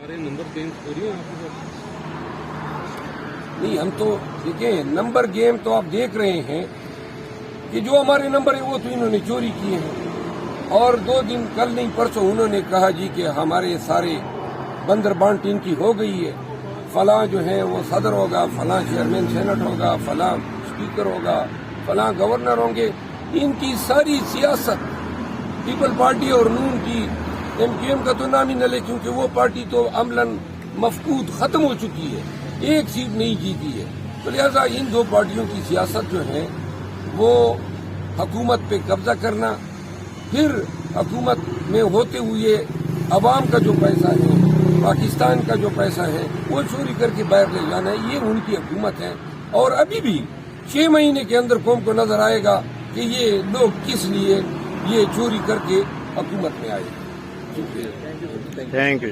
अरे number change हो रही है आपके साथ? नहीं, हम तो देखिए नंबर गेम तो आप देख रहे हैं कि जो हमारे नंबर है वो तो इन्होंने चोरी किए हैं। और 2 दिन कल नहीं परसों उन्होंने कहा जी कि हमारे सारे बंदर बांट इनकी हो गई है, फलां जो है वो सदर होगा, फलां चेयरमैन सेनेट होगा, फलां स्पीकर होगा, फलां गवर्नर होंगे। इनकी सारी सियासत पीपल पार्टी और नून की, एमक्यूएम का तो नाम ही न ले, क्योंकि वो पार्टी तो अमलन मफकूद खत्म हो चुकी है, एक सीट नहीं जीती है। तो लिहाजा इन 2 पार्टियों की सियासत जो है वो हुकूमत पे कब्जा करना, फिर हुकूमत में होते हुए अवाम का जो पैसा है, पाकिस्तान का जो पैसा है वो चोरी करके बाहर ले जाना है, ये उनकी हुकूमत है। और अभी भी 6 महीने के अंदर कौम को नजर आएगा कि ये लोग किस लिए ये चोरी करके हुकूमत में आए। Thank you.